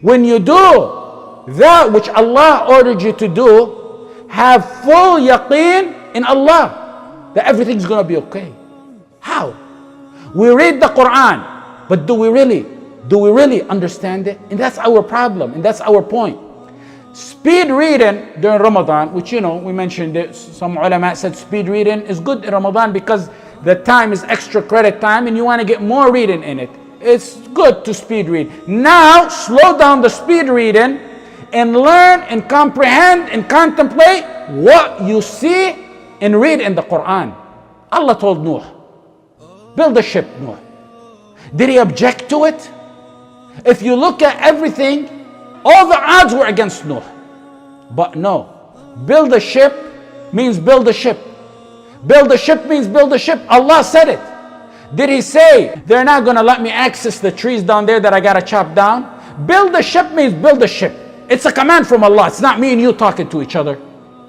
When you do that which Allah ordered you to do, have full yaqeen in Allah that everything's going to be okay. How? We read the Quran, but do we really understand it? And that's our problem, and that's our point. Speed reading during Ramadan, which we mentioned it, some ulama said speed reading is good in Ramadan because the time is extra credit time and you want to get more reading in it. It's good to speed read. Now, slow down the speed reading and learn and comprehend and contemplate what you see and read in the Quran. Allah told Noah, build a ship, Noah. Did he object to it? If you look at everything, all the odds were against Noah. But no, build a ship means build a ship. Build a ship means build a ship. Allah said it. Did he say, they're not going to let me access the trees down there that I got to chop down? Build a ship means build a ship. It's a command from Allah. It's not me and you talking to each other.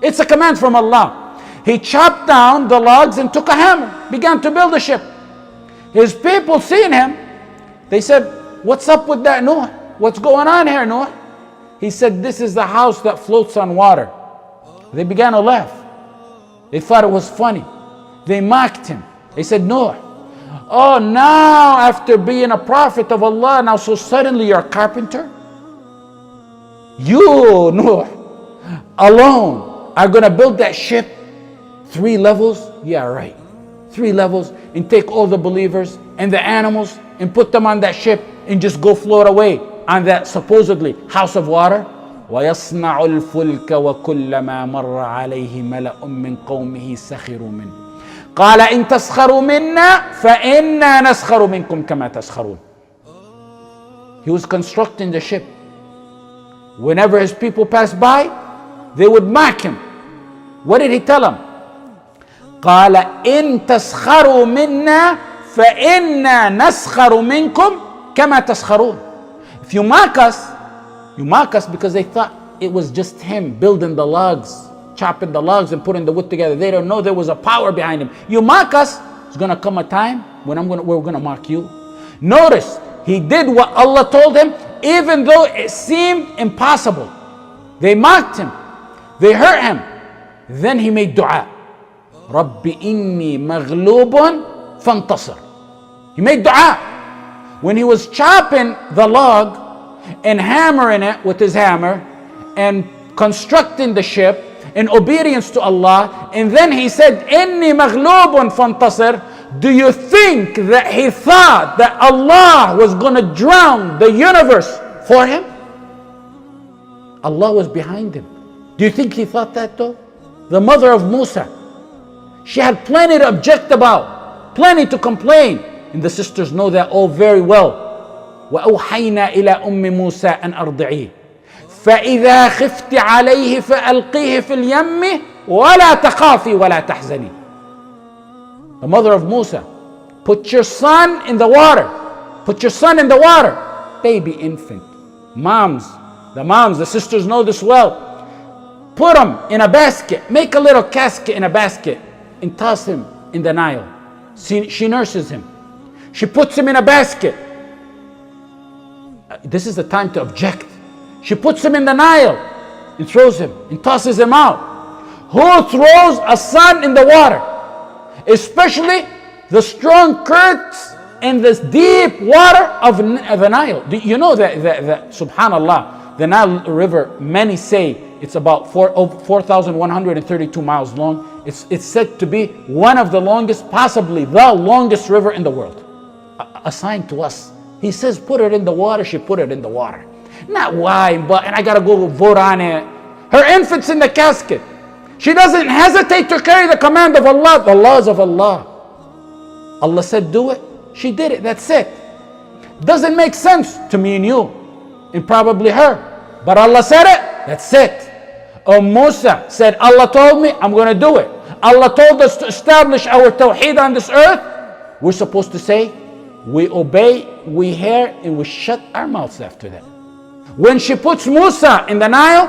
It's a command from Allah. He chopped down the logs and took a hammer, began to build a ship. His people seeing him, they said, what's up with that, Noah? What's going on here, Noah? He said, this is the house that floats on water. They began to laugh. They thought it was funny. They mocked him. They said, Noah, oh, now after being a prophet of Allah, now so suddenly you're a carpenter? You, Noah, alone are going to build that ship 3 levels? Yeah, right. 3 levels, and take all the believers and the animals and put them on that ship and just go float away on that supposedly house of water. وَيَصْنَعُ الْفُلْكَ وَكُلَّمَا مَرَّ عَلَيْهِ مَلَأٌ مِّن قَوْمِهِ سَخِرُوا مِنْهُ قَالَ إِن تَسْخَرُوا مِنَّا فَإِنَّا نَسْخَرُ مِنْكُمْ كَمَا تَسْخَرُونَ. He was constructing the ship. Whenever his people passed by, they would mock him. What did he tell them? قَالَ إِن تَسْخَرُوا مِنَّا فَإِنَّا نَسْخَرُ مِنْكُمْ كَمَا تَسْخَرُونَ. If you mock us because they thought it was just him building the logs, chopping the logs and putting the wood together. They don't know there was a power behind him. You mock us, it's going to come a time when we're going to mock you. Notice, he did what Allah told him, even though it seemed impossible. They mocked him. They hurt him. Then he made dua. Rabbi inni maghlubun fantasir. He made dua. When he was chopping the log and hammering it with his hammer and constructing the ship in obedience to Allah, and then he said, Inni maghlubun fantasir. Do you think that he thought that Allah was going to drown the universe for him? Allah was behind him. Do you think he thought that though? The mother of Musa, she had plenty to object about, plenty to complain. And the sisters know that all very well. وَأَوْحَيْنَا إِلَىٰ أُمِّ مُوسَىٰ أَنْ أَرْضِعِيهِ فَإِذَا خِفْتِ عَلَيْهِ فَأَلْقِيهِ فِي الْيَمِّ وَلَا تَخَافِي وَلَا تَحْزَنِي. The mother of Musa, put your son in the water. Put your son in the water. Baby infant. The sisters know this well. Put him in a basket. Make a little casket in a basket and toss him in the Nile. She nurses him. She puts him in a basket. This is the time to object. She puts him in the Nile and throws him and tosses him out. Who throws a son in the water? Especially the strong currents and this deep water of the Nile. Do you know that subhanallah, the Nile River, many say it's about 4,132 miles long. It's said to be one of the longest, possibly the longest river in the world. Assigned to us. He says, put it in the water. She put it in the water. Not why, but, and I got to go vote on it. Her infant's in the casket. She doesn't hesitate to carry the command of Allah, the laws of Allah. Allah said, do it. She did it. That's it. Doesn't make sense to me and you, and probably her. But Allah said it. That's it. Musa said, Allah told me, I'm going to do it. Allah told us to establish our tawheed on this earth. We're supposed to say, we obey, we hear, and we shut our mouths after that. When she puts Musa in the Nile,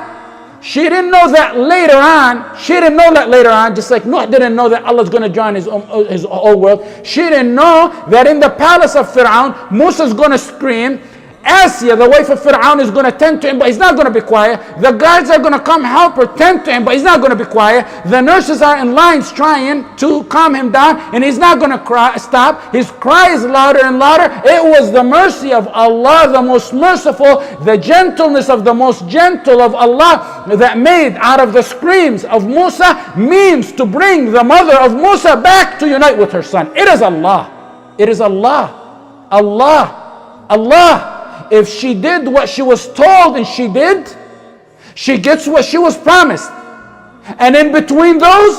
she didn't know that later on. Just like Noah didn't know that Allah's going to drown his whole world. She didn't know that in the palace of Fir'aun, Musa's going to scream, Asya, the wife of Fir'aun, is going to tend to him, but he's not going to be quiet. The guards are going to come help her tend to him, but he's not going to be quiet. The nurses are in lines trying to calm him down, and he's not going to stop. His cry is louder and louder. It was the mercy of Allah, the most merciful, the gentleness of the most gentle of Allah, that made out of the screams of Musa means to bring the mother of Musa back to unite with her son. It is Allah. It is Allah. Allah. Allah. If she did what she was told and she did, she gets what she was promised. And in between those,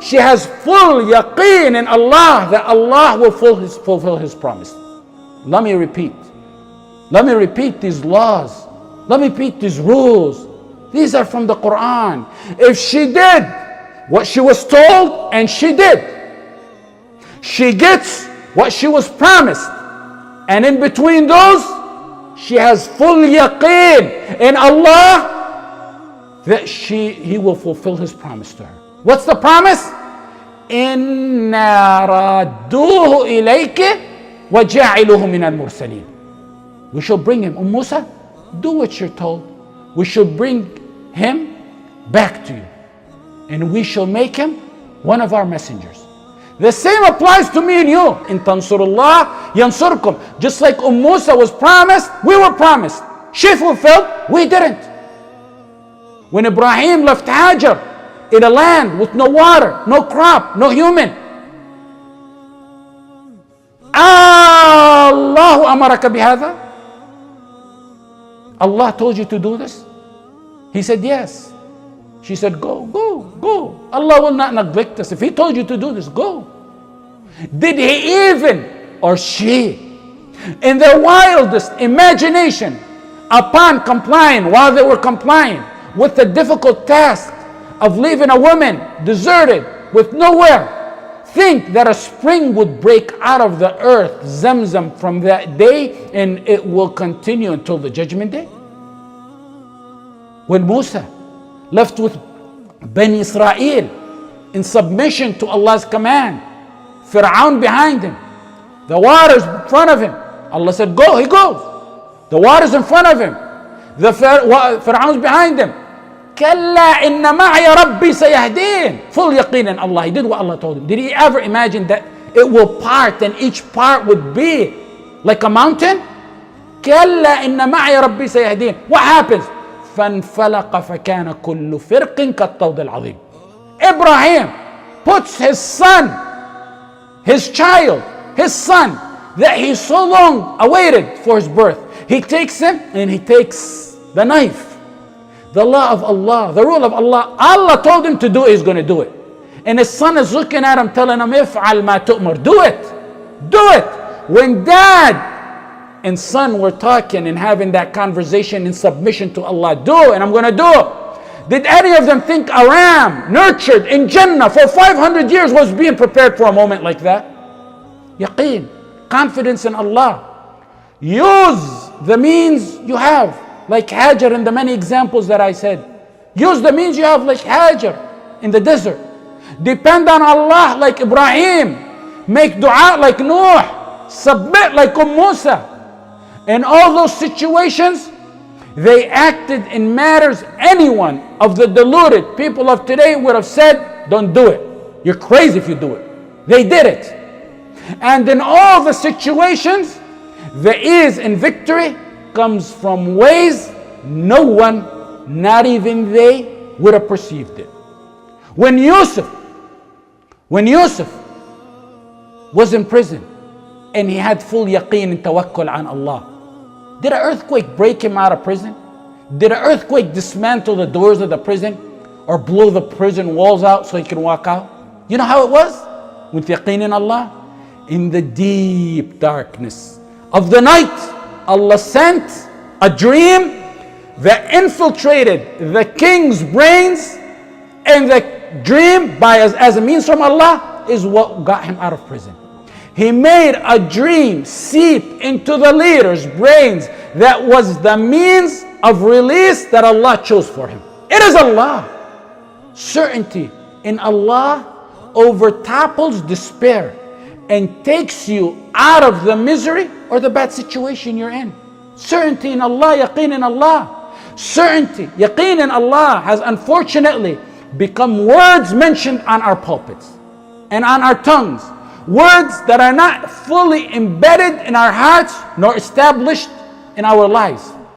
she has full yaqeen in Allah that Allah will fulfill His promise. Let me repeat these laws. Let me repeat these rules. These are from the Quran. If she did what she was told and she did, she gets what she was promised. And in between those, she has full yaqeen in Allah that He will fulfill His promise to her. What's the promise? إِنَّا رَادُّوهُ إِلَيْكِ وَجَعِلُهُ مِنَ الْمُرْسَلِينَ. We shall bring him. Musa, do what you're told. We shall bring him back to you. And we shall make him one of our messengers. The same applies to me and you. In tansurullah yansurkum. Just like Musa was promised, we were promised. She fulfilled, we didn't. When Ibrahim left Hajar in a land with no water, no crop, no human, Allahu amaraka bihadha? Allah told you to do this? He said yes. She said, go. Allah will not neglect us. If He told you to do this, go. Did He even, or she, in their wildest imagination, upon complying, while they were complying with the difficult task of leaving a woman deserted with nowhere, think that a spring would break out of the earth, Zamzam, from that day, and it will continue until the judgment day? When Musa left with Bani Israel in submission to Allah's command, Fir'aun behind him, the waters in front of him, Allah said go, he goes. The waters in front of him, the Fir'aun's behind him. Kalla inna ma'i rabbi sayahdin. Full yaqeen in Allah. He did what Allah told him. Did he ever imagine that it will part and each part would be like a mountain? Kalla inna ma'i rabbi sayahdin. What happens? فانفلق فكان كل فرق كالطود العظيم. Abraham puts his son, his child, his son that he so long awaited for his birth. He takes him and he takes the knife. The law of Allah, the rule of Allah. Allah told him to do it, he's going to do it. And his son is looking at him, telling him, افعل ما تؤمر. Do it. Do it. When dad and son were talking and having that conversation in submission to Allah, do, and I'm going to do it. Did any of them think a ram nurtured in Jannah for 500 years was being prepared for a moment like that? Yaqeen, confidence in Allah. Use the means you have, like Hajar in the many examples that I said. Use the means you have, like Hajar in the desert. Depend on Allah like Ibrahim. Make dua like Nuh. Submit like Musa. In all those situations, they acted in matters anyone of the deluded people of today would have said, don't do it. You're crazy if you do it. They did it. And in all the situations, the ease and victory comes from ways no one, not even they, would have perceived it. When Yusuf was in prison and he had full yaqeen and tawakkul on Allah, did an earthquake break him out of prison? Did an earthquake dismantle the doors of the prison or blow the prison walls out so he could walk out? You know how it was? With yaqeen in Allah? In the deep darkness of the night, Allah sent a dream that infiltrated the king's brains, and the dream, as a means from Allah, is what got him out of prison. He made a dream seep into the leader's brains that was the means of release that Allah chose for him. It is Allah. Certainty in Allah overtopples despair and takes you out of the misery or the bad situation you're in. Certainty in Allah, yaqeen in Allah. Certainty, yaqeen in Allah has unfortunately become words mentioned on our pulpits and on our tongues. Words that are not fully embedded in our hearts nor established in our lives.